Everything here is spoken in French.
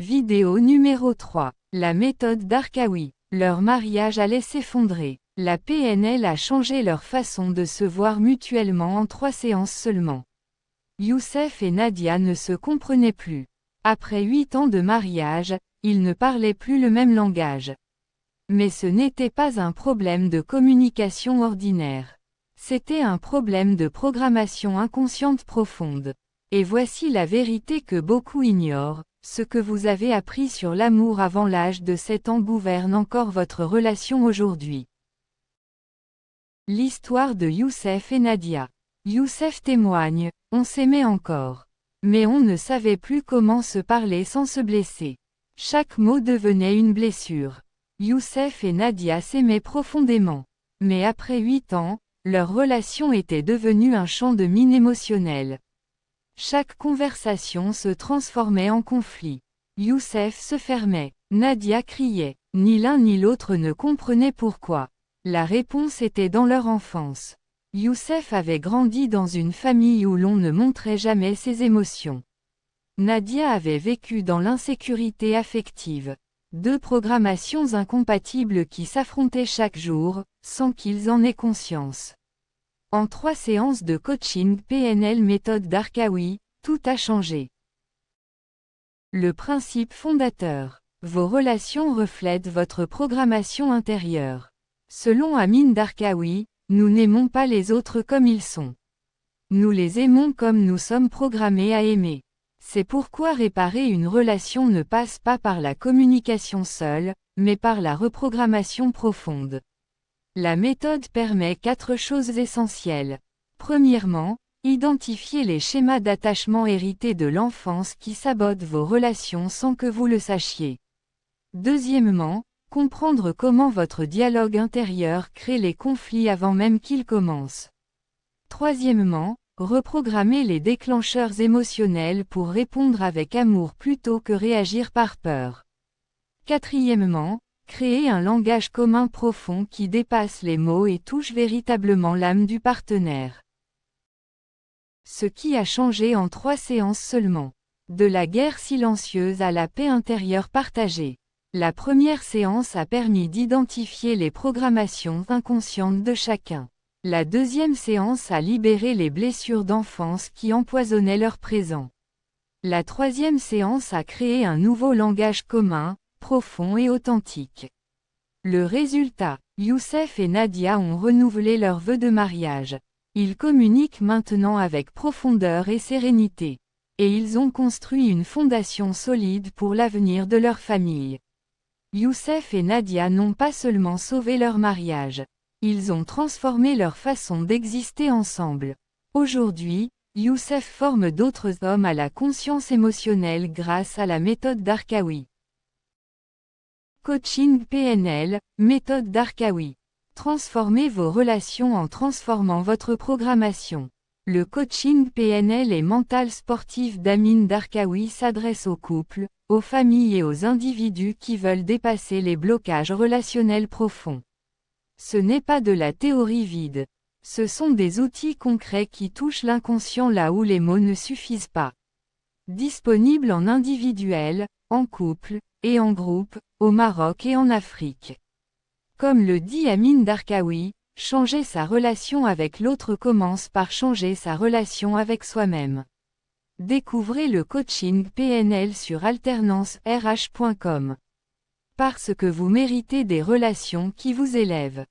Vidéo numéro 3. La méthode d'Arkawi. Leur mariage allait s'effondrer. La PNL a changé leur façon de se voir mutuellement en 3 séances seulement. Youssef et Nadia ne se comprenaient plus. Après 8 ans de mariage, ils ne parlaient plus le même langage. Mais ce n'était pas un problème de communication ordinaire. C'était un problème de programmation inconsciente profonde. Et voici la vérité que beaucoup ignorent, ce que vous avez appris sur l'amour avant l'âge de 7 ans gouverne encore votre relation aujourd'hui. L'histoire de Youssef et Nadia. Youssef témoigne, on s'aimait encore. Mais on ne savait plus comment se parler sans se blesser. Chaque mot devenait une blessure. Youssef et Nadia s'aimaient profondément. Mais après 8 ans, leur relation était devenue un champ de mine émotionnel. Chaque conversation se transformait en conflit. Youssef se fermait. Nadia criait. Ni l'un ni l'autre ne comprenait pourquoi. La réponse était dans leur enfance. Youssef avait grandi dans une famille où l'on ne montrait jamais ses émotions. Nadia avait vécu dans l'insécurité affective. 2 programmations incompatibles qui s'affrontaient chaque jour, sans qu'ils en aient conscience. En 3 séances de coaching PNL méthode d'Arkawi, tout a changé. Le principe fondateur. Vos relations reflètent votre programmation intérieure. Selon Amin Darkawi, nous n'aimons pas les autres comme ils sont. Nous les aimons comme nous sommes programmés à aimer. C'est pourquoi réparer une relation ne passe pas par la communication seule, mais par la reprogrammation profonde. La méthode permet 4 choses essentielles. Premièrement, identifier les schémas d'attachement hérités de l'enfance qui sabotent vos relations sans que vous le sachiez. Deuxièmement, comprendre comment votre dialogue intérieur crée les conflits avant même qu'ils commencent. Troisièmement, reprogrammer les déclencheurs émotionnels pour répondre avec amour plutôt que réagir par peur. Quatrièmement, créer un langage commun profond qui dépasse les mots et touche véritablement l'âme du partenaire. Ce qui a changé en 3 séances seulement. De la guerre silencieuse à la paix intérieure partagée. La première séance a permis d'identifier les programmations inconscientes de chacun. La deuxième séance a libéré les blessures d'enfance qui empoisonnaient leur présent. La troisième séance a créé un nouveau langage commun, profond et authentique. Le résultat, Youssef et Nadia ont renouvelé leurs vœux de mariage. Ils communiquent maintenant avec profondeur et sérénité. Et ils ont construit une fondation solide pour l'avenir de leur famille. Youssef et Nadia n'ont pas seulement sauvé leur mariage. Ils ont transformé leur façon d'exister ensemble. Aujourd'hui, Youssef forme d'autres hommes à la conscience émotionnelle grâce à la méthode d'Arkawi. Coaching PNL, méthode d'Arkawi. Transformez vos relations en transformant votre programmation. Le coaching PNL et mental sportif d'Amin Darkawi s'adresse aux couples, aux familles et aux individus qui veulent dépasser les blocages relationnels profonds. Ce n'est pas de la théorie vide. Ce sont des outils concrets qui touchent l'inconscient là où les mots ne suffisent pas. Disponible en individuel, en couple, et en groupe, au Maroc et en Afrique. Comme le dit Amin Darkawi, changer sa relation avec l'autre commence par changer sa relation avec soi-même. Découvrez le coaching PNL sur alternancerh.com. Parce que vous méritez des relations qui vous élèvent.